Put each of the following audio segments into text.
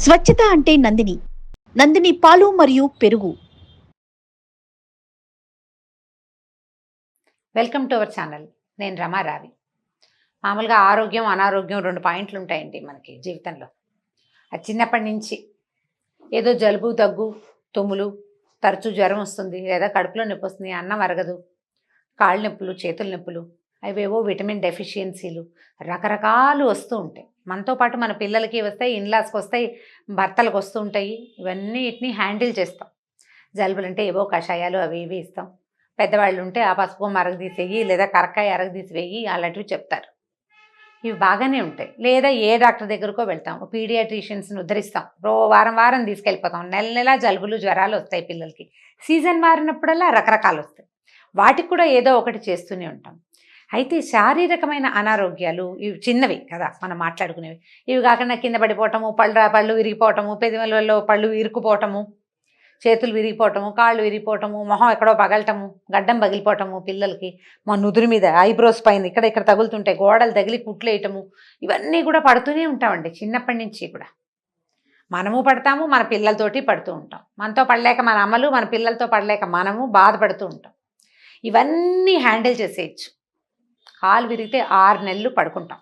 స్వచ్ఛత అంటే నందిని. నందిని పాలు మరియు పెరుగు. Welcome to our channel. నేను రమారావి. మామూలుగా ఆరోగ్యం అనారోగ్యం 2 పాయింట్లు ఉంటాయండి మనకి జీవితంలో. అది చిన్నప్పటి నుంచి ఏదో జలుబు దగ్గు తుమ్ములు, తరచూ జ్వరం వస్తుంది, లేదా కడుపులో నొప్పి వస్తుంది, అన్నం అరగదు, కాళ్ళు నొప్పులు చేతుల నొప్పులు, అవేవో విటమిన్ డెఫిషియన్సీలు, రకరకాలు వస్తూ ఉంటాయి. మనతో పాటు మన పిల్లలకి వస్తాయి, ఇన్లాస్కి వస్తాయి, భర్తలకు వస్తూ ఉంటాయి. ఇవన్నీ వీటిని హ్యాండిల్ చేస్తాం. జలుబులు అంటే ఏవో కషాయాలు అవి ఇవి ఇస్తాం. పెద్దవాళ్ళు ఉంటే ఆ పసుపు అరగదీసి వెయ్యి, లేదా కరక్కాయ అరగదీసి వెయ్యి, అలాంటివి చెప్తారు. ఇవి బాగానే ఉంటాయి. లేదా ఏ డాక్టర్ దగ్గరకో వెళ్తాం, పీడియాట్రిషియన్స్ని ఉద్ధరిస్తాం, వారం వారం తీసుకెళ్ళిపోతాం. నెల నెల జలుబులు జ్వరాలు వస్తాయి పిల్లలకి. సీజన్ మారినప్పుడల్లా రకరకాలు వస్తాయి. వాటికి కూడా ఏదో ఒకటి చేస్తూనే ఉంటాం. అయితే శారీరకమైన అనారోగ్యాలు ఇవి చిన్నవి కదా మనం మాట్లాడుకునేవి. ఇవి కాకుండా కింద పడిపోవటము, పళ్ళు విరిగిపోవటము, పెదవులలో పళ్ళు ఇరుక్కుపోవటము, చేతులు విరిగిపోవటము, కాళ్ళు విరిగిపోవటము, మొహం ఎక్కడో పగలటము, గడ్డం పగిలిపోవటము, పిల్లలకి మా నుదురు మీద ఐబ్రోస్ పైన ఇక్కడ తగులుతుంటాయి, గోడలు తగిలి కుట్లేయటము, ఇవన్నీ కూడా పడుతూనే ఉంటామండి చిన్నప్పటి నుంచి కూడా. మనము పడతాము, మన పిల్లలతోటి పడుతూ ఉంటాం. మనతో పడలేక మన అమ్మలు, మన పిల్లలతో పడలేక మనము బాధపడుతూ ఉంటాం. ఇవన్నీ హ్యాండిల్ చేసేయచ్చు. కాలు విరిగితే 6 నెలలు పడుకుంటాం,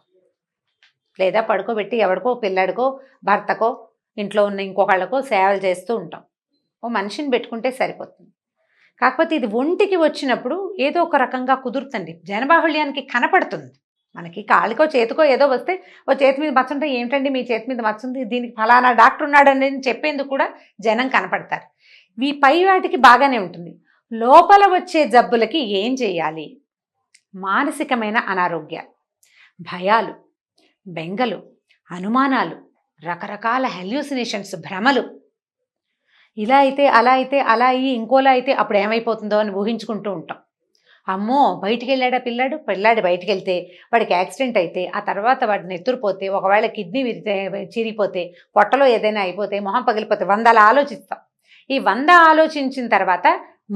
లేదా పడుకోబెట్టి ఎవరికో పిల్లడికో భర్తకో ఇంట్లో ఉన్న ఇంకొకళ్ళకో సేవలు చేస్తూ ఉంటాం. ఓ మనిషిని పెట్టుకుంటే సరిపోతుంది. కాకపోతే ఇది ఒంటికి వచ్చినప్పుడు ఏదో ఒక రకంగా కుదురుతుంది, జనబాహుళ్యానికి కనపడుతుంది. మనకి కాళ్ళకో చేతికో ఏదో వస్తే ఓ చేతి మీద మచ్చ ఉంటే, ఏమిటండి మీ చేతి మీద మచ్చ ఉంది, దీనికి ఫలానా డాక్టర్ ఉన్నాడు అనేది చెప్పేందుకు కూడా జనం కనపడతారు. ఈ పై వాటికి బాగానే ఉంటుంది. లోపల వచ్చే జబ్బులకి ఏం చేయాలి? మానసికమైన అనారోగ్యాలు, భయాలు, బెంగలు, అనుమానాలు, రకరకాల హెల్యూసినేషన్స్, భ్రమలు, ఇలా అయితే అలా అయితే అలా అయ్యి ఇంకోలా అయితే అప్పుడు ఏమైపోతుందో అని ఊహించుకుంటూ ఉంటాం. అమ్మో బయటికి వెళ్ళాడా పిల్లాడు బయటికి వెళ్తే వాడికి యాక్సిడెంట్ అయితే, ఆ తర్వాత వాడిని ఎత్తురుపోతే, ఒకవేళ కిడ్నీ చిరిగిపోతే, పొట్టలో ఏదైనా అయిపోతే, మొహం పగిలిపోతే 100 ఆలోచిస్తాం. ఈ 100 ఆలోచించిన తర్వాత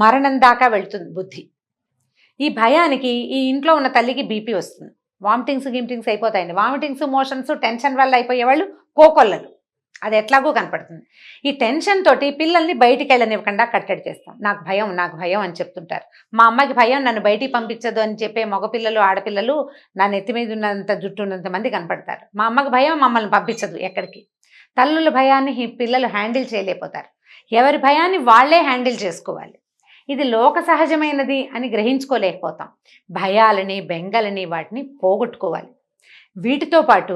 మరణం దాకా వెళ్తుంది బుద్ధి. ఈ భయానికి ఈ ఇంట్లో ఉన్న తల్లికి బీపీ వస్తుంది, వామిటింగ్స్ అయిపోతాయండి. వామిటింగ్స్, మోషన్స్, టెన్షన్ వల్ల అయిపోయేవాళ్ళు కోకొల్లలు. అది ఎట్లాగో కనపడుతుంది. ఈ టెన్షన్ తోటి పిల్లల్ని బయటికి వెళ్ళనివ్వకుండా కట్టడి చేస్తాం. నాకు భయం అని చెప్తుంటారు. మా అమ్మకి భయం, నన్ను బయటికి పంపించదు అని చెప్పే మగపిల్లలు, ఆడపిల్లలు నా నెత్తి మీద ఉన్నంత జుట్టు ఉన్నంత మంది కనపడతారు. మా అమ్మకి భయం, మమ్మల్ని పంపించదు ఎక్కడికి. తల్లుల భయాన్ని పిల్లలు హ్యాండిల్ చేయలేకపోతారు. ఎవరి భయాన్ని వాళ్ళే హ్యాండిల్ చేసుకోవాలి. ఇది లోక సహజమైనది అని గ్రహించుకోలేకపోతాం. భయాలని, బెంగలని, వాటిని పోగొట్టుకోవాలి. వీటితో పాటు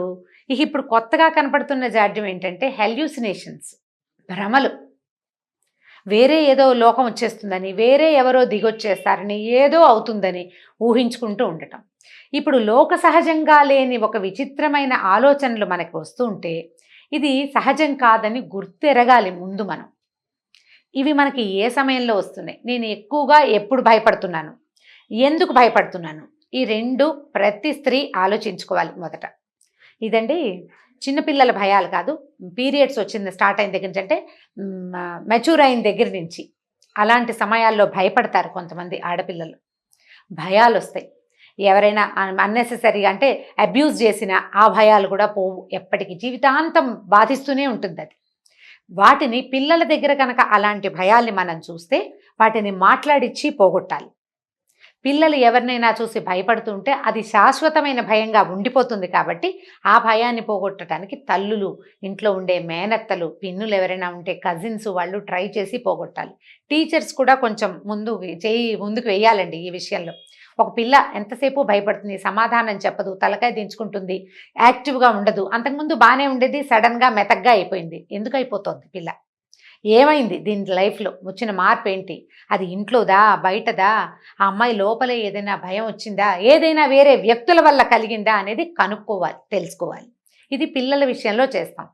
ఇప్పుడు కొత్తగా కనపడుతున్న జాడ్యం ఏంటంటే హెల్యూసినేషన్స్, భ్రమలు. వేరే ఏదో లోకం వచ్చేస్తుందని, వేరే ఎవరో దిగొచ్చేస్తారని, ఏదో అవుతుందని ఊహించుకుంటూ ఉండటం. ఇప్పుడు లోక సహజంగా లేని ఒక విచిత్రమైన ఆలోచనలు మనకు వస్తూ ఉంటే ఇది సహజం కాదని గుర్తెరగాలి ముందు మనం. ఇవి మనకి ఏ సమయంలో వస్తున్నాయి, నేను ఎక్కువగా ఎప్పుడు భయపడుతున్నాను, ఎందుకు భయపడుతున్నాను, ఈ 2 ప్రతి స్త్రీ ఆలోచించుకోవాలి మొదట. ఇదండి చిన్నపిల్లల భయాలు కాదు, పీరియడ్స్ స్టార్ట్ అయిన దగ్గర నుంచి, అంటే మెచ్యూర్ అయిన దగ్గర నుంచి అలాంటి సమయాల్లో భయపడతారు కొంతమంది ఆడపిల్లలు. భయాలు వస్తాయి. ఎవరైనా అన్నెసెసరీగా అంటే అబ్యూజ్ చేసిన ఆ భయాలు కూడా పోవు, ఎప్పటికీ జీవితాంతం బాధిస్తూనే ఉంటుంది అది. వాటిని పిల్లల దగ్గర కనుక అలాంటి భయాల్ని మనం చూస్తే వాటిని మాట్లాడిచ్చి పోగొట్టాలి. పిల్లలు ఎవరినైనా చూసి భయపడుతుంటే అది శాశ్వతమైన భయంగా ఉండిపోతుంది. కాబట్టి ఆ భయాన్ని పోగొట్టడానికి తల్లులు, ఇంట్లో ఉండే మేనత్తలు, పిన్నులు ఎవరైనా ఉంటే కజిన్స్, వాళ్ళు ట్రై చేసి పోగొట్టాలి. టీచర్స్ కూడా కొంచెం ముందుకు వేయాలండి ఈ విషయంలో. ఒక పిల్ల ఎంతసేపు భయపడుతుంది, సమాధానం చెప్పదు, తలకాయ దించుకుంటుంది, యాక్టివ్గా ఉండదు. అంతకుముందు బాగానే ఉండేది, సడన్గా మెతగ్గా అయిపోయింది. ఎందుకు అయిపోతుంది పిల్ల? ఏమైంది? దీని లైఫ్లో వచ్చిన మార్పు ఏంటి? అది ఇంట్లోదా, బయటదా, ఆ అమ్మాయి లోపలే ఏదైనా భయం వచ్చిందా, ఏదైనా వేరే వ్యక్తుల వల్ల కలిగిందా అనేది కనుక్కోవాలి, తెలుసుకోవాలి. ఇది పిల్లల విషయంలో చేస్తాం.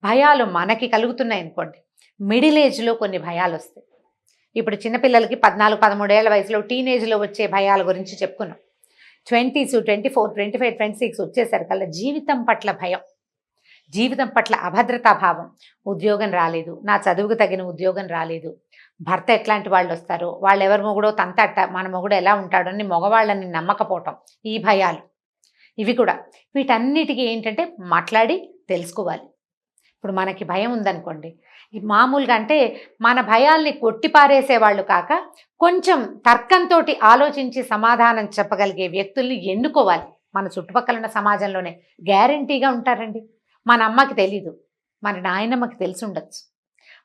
భయాలు మనకి కలుగుతున్నాయి అనుకోండి, మిడిల్ ఏజ్లో కొన్ని భయాలు వస్తాయి. ఇప్పుడు చిన్నపిల్లలకి 14-13 ఏళ్ల వయసులో టీనేజ్లో వచ్చే భయాల గురించి చెప్పుకున్నాం. 20s, 24, 25, 26 వచ్చేసరికల్లా జీవితం పట్ల భయం, జీవితం పట్ల అభద్రతా భావం. ఉద్యోగం రాలేదు, నా చదువుకు తగిన ఉద్యోగం రాలేదు, భర్త ఎట్లాంటి వాళ్ళు వస్తారో, వాళ్ళు ఎవరి మొగుడో తంతట, మన మొగుడు ఎలా ఉంటాడో అని మగవాళ్ళని నమ్మకపోవటం, ఈ భయాలు. ఇవి కూడా వీటన్నిటికీ ఏంటంటే మాట్లాడి తెలుసుకోవాలి. ఇప్పుడు మనకి భయం ఉందనుకోండి, ఈ మామూలుగా అంటే మన భయాల్ని కొట్టిపారేసే వాళ్ళు కాక కొంచెం తర్కంతో ఆలోచించి సమాధానం చెప్పగలిగే వ్యక్తుల్ని ఎన్నుకోవాలి. మన చుట్టుపక్కల ఉన్న సమాజంలోనే గ్యారంటీగా ఉంటారండి. మన అమ్మకి తెలీదు, మన నాయనమ్మకి తెలిసి ఉండొచ్చు,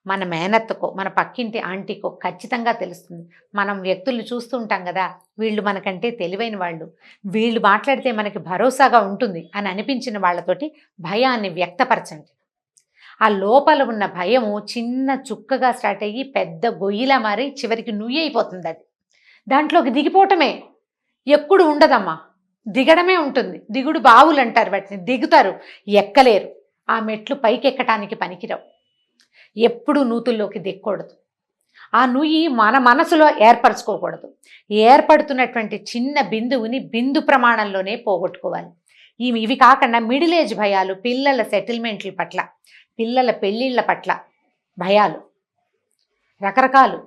మన మేనత్తకో మన పక్కింటి ఆంటీకో ఖచ్చితంగా తెలుస్తుంది. మనం వ్యక్తుల్ని చూస్తూ ఉంటాం కదా, వీళ్ళు మనకంటే తెలివైన వాళ్ళు, వీళ్ళు మాట్లాడితే మనకి భరోసాగా ఉంటుంది అని అనిపించిన వాళ్ళతోటి భయాన్ని వ్యక్తపరచండి. ఆ లోపల ఉన్న భయము చిన్న చుక్కగా స్టార్ట్ అయ్యి పెద్ద గొయ్యిలా మారి చివరికి నుయ్యి అయిపోతుంది. అది దాంట్లోకి దిగిపోవటమే, ఎప్పుడు ఉండదమ్మా, దిగడమే ఉంటుంది. దిగుడు బావులు అంటారు వాటిని. దిగుతారు, ఎక్కలేరు. ఆ మెట్లు పైకెక్కటానికి పనికిరావు. ఎప్పుడు నూతుల్లోకి దిక్కకూడదు. ఆ నుయ్యి మన మనసులో ఏర్పరచుకోకూడదు. ఏర్పడుతున్నటువంటి చిన్న బిందువుని బిందు ప్రమాణంలోనే పోగొట్టుకోవాలి. ఇవి కాకుండా మిడిల్ ఏజ్ భయాలు, పిల్లల సెటిల్మెంట్ల పట్ల, పిల్లల పెళ్ళిళ్ళ పట్ల భయాలు రకరకాలు.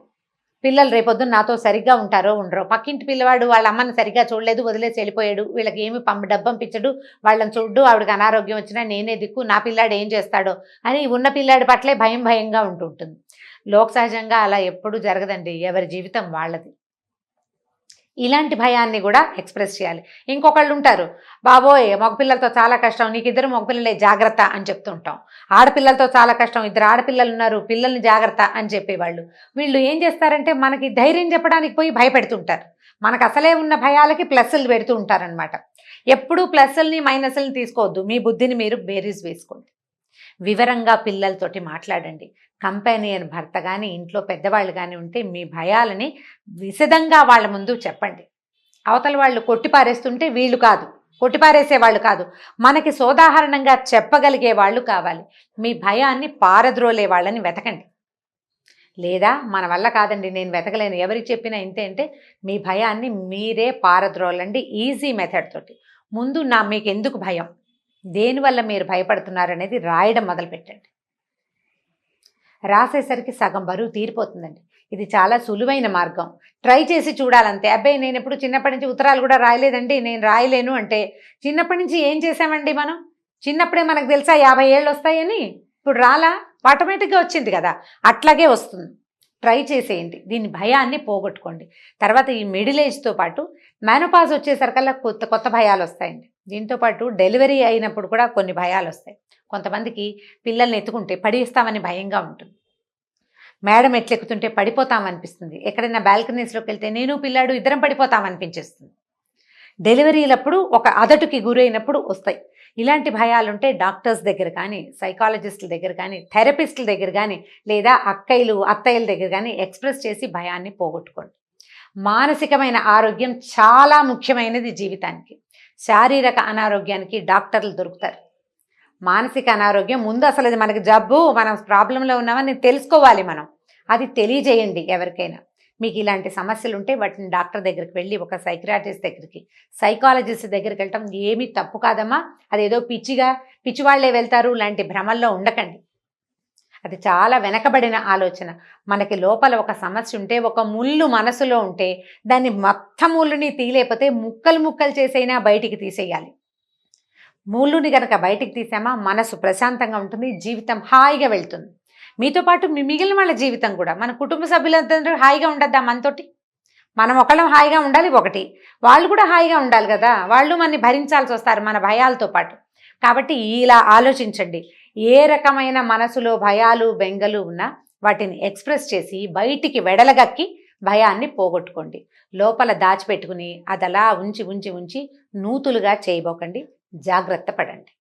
పిల్లలు రేపొద్దున నాతో సరిగ్గా ఉంటారో ఉండరో, పక్కింటి పిల్లవాడు వాళ్ళ అమ్మని సరిగ్గా చూడలేదు, వదిలేసి వెళ్ళిపోయాడు, వీళ్ళకి ఏమి డబ్బంపించడు, వాళ్ళని చూడ్డు, ఆవిడకి అనారోగ్యం వచ్చినా నేనే దిక్కు, నా పిల్లాడు ఏం చేస్తాడో అని ఉన్న పిల్లాడి పట్లే భయంగా ఉంటుంటుంది. లోక సహజంగా అలా ఎప్పుడూ జరగదండి, ఎవరి జీవితం వాళ్ళది. ఇలాంటి భయాన్ని కూడా ఎక్స్ప్రెస్ చేయాలి. ఇంకొకళ్ళు ఉంటారు, బాబోయ్ మగపిల్లలతో చాలా కష్టం, నీకు ఇద్దరు మగపిల్లలే జాగ్రత్త అని చెప్తూ ఉంటాం. ఆడపిల్లలతో చాలా కష్టం, ఇద్దరు ఆడపిల్లలు ఉన్నారు, పిల్లల్ని జాగ్రత్త అని చెప్పేవాళ్ళు. వీళ్ళు ఏం చేస్తారంటే మనకి ధైర్యం చెప్పడానికి పోయి భయపెడుతుంటారు. మనకు అసలే ఉన్న భయాలకి ప్లస్లు పెడుతూ ఉంటారనమాట. ఎప్పుడూ ప్లస్ల్ని మైనస్ల్ని తీసుకోవద్దు, మీ బుద్ధిని మీరు బేరీజ్ వేసుకోండి. వివరంగా పిల్లలతోటి మాట్లాడండి. కంపానియన్ భర్త కానీ ఇంట్లో పెద్దవాళ్ళు కానీ ఉంటే మీ భయాలని విశదంగా వాళ్ళ ముందు చెప్పండి. అవతల వాళ్ళు కొట్టిపారేస్తుంటే వీళ్ళు కాదు, కొట్టిపారేసే వాళ్ళు కాదు, మనకి సోదాహరణంగా చెప్పగలిగే వాళ్ళు కావాలి. మీ భయాన్ని పారద్రోలే వాళ్ళని వెతకండి. లేదా మన వల్ల కాదండి, నేను వెతకలేను, ఎవరికి చెప్పినా ఇంతే అంటే మీ భయాన్ని మీరే పారద్రోలండి. ఈజీ మెథడ్ తోటి ముందు మీకు ఎందుకు భయం, దేనివల్ల మీరు భయపడుతున్నారు అనేది రాయడం మొదలుపెట్టండి. రాసేసరికి సగం బరువు తీరిపోతుందండి. ఇది చాలా సులువైన మార్గం, ట్రై చేసి చూడాలంతే. అబ్బాయి నేను ఎప్పుడు చిన్నప్పటి నుంచి ఉత్తరాలు కూడా రాయలేదండి, నేను రాయలేను అంటే చిన్నప్పటి నుంచి ఏం చేసామండి మనం? చిన్నప్పుడే మనకు తెలుసా 50 ఏళ్ళు వస్తాయని? ఇప్పుడు రాలా, ఆటోమేటిక్గా వచ్చింది కదా, అట్లాగే వస్తుంది. ట్రై చేసేయండి, దీని భయాన్ని పోగొట్టుకోండి. తర్వాత ఈ మిడిల్ ఏజ్తో పాటు మెనోపాజ్ వచ్చేసరికల్లా కొత్త భయాలు వస్తాయండి. దీంతోపాటు డెలివరీ అయినప్పుడు కూడా కొన్ని భయాలు వస్తాయి. కొంతమందికి పిల్లల్ని ఎత్తుకుంటే పడేస్తామని భయంగా ఉంటుంది, మేడం ఎట్లెక్కుతుంటే పడిపోతామనిపిస్తుంది, ఎక్కడైనా బాల్కనీస్లోకి వెళ్తే నేను పిల్లాడు ఇద్దరం పడిపోతామనిపించేస్తుంది. డెలివరీలప్పుడు ఒక అదటుకి గురైనప్పుడు వస్తాయి. ఇలాంటి భయాలుంటే డాక్టర్స్ దగ్గర కానీ, సైకాలజిస్టుల దగ్గర కానీ, థెరపిస్టుల దగ్గర కానీ, లేదా అత్తయ్యల దగ్గర కానీ ఎక్స్ప్రెస్ చేసి భయాన్ని పోగొట్టుకోండి. మానసికమైన ఆరోగ్యం చాలా ముఖ్యమైనది జీవితానికి. శారీరక అనారోగ్యానికి డాక్టర్లు దొరుకుతారు. మానసిక అనారోగ్యం ముందు అసలు అది మనకి జబ్బు, మనం ప్రాబ్లంలో ఉన్నామని తెలుసుకోవాలి. మనం అది తెలియజేయండి ఎవరికైనా. మీకు ఇలాంటి సమస్యలు ఉంటే వాటిని డాక్టర్ దగ్గరికి వెళ్ళి, ఒక సైకియాట్రిస్ట్ దగ్గరికి, సైకాలజిస్ట్ దగ్గరికి వెళ్ళటం ఏమీ తప్పు కాదమ్మా. అదేదో పిచ్చివాళ్లే వెళ్తారు లాంటి భ్రమల్లో ఉండకండి. అది చాలా వెనకబడిన ఆలోచన. మనకి లోపల ఒక సమస్య ఉంటే, ఒక ముళ్ళు మనసులో ఉంటే దాన్ని మొత్తం ముళ్ళుని తీయలేకపోతే ముక్కలు చేసైనా బయటికి తీసేయాలి. ముళ్ళుని కనుక బయటికి తీసామా మనసు ప్రశాంతంగా ఉంటుంది, జీవితం హాయిగా వెళ్తుంది. మీతో పాటు మిగిలిన వాళ్ళ జీవితం కూడా, మన కుటుంబ సభ్యులందరూ హాయిగా ఉండద్దా మనతోటి? మనం ఒకళ్ళం హాయిగా ఉండాలి, ఒకటి వాళ్ళు కూడా హాయిగా ఉండాలి కదా, వాళ్ళు మనని భరించాల్సి వస్తారు మన భయాలతో పాటు. కాబట్టి ఇలా ఆలోచించండి. ఏ రకమైన మనసులో భయాలు బెంగలు ఉన్నా వాటిని ఎక్స్ప్రెస్ చేసి బయటికి వెడలగక్కి భయాన్ని పోగొట్టుకోండి. లోపల దాచిపెట్టుకుని అది అలా ఉంచి నూతులుగా చేయబోకండి. జాగ్రత్త పడండి.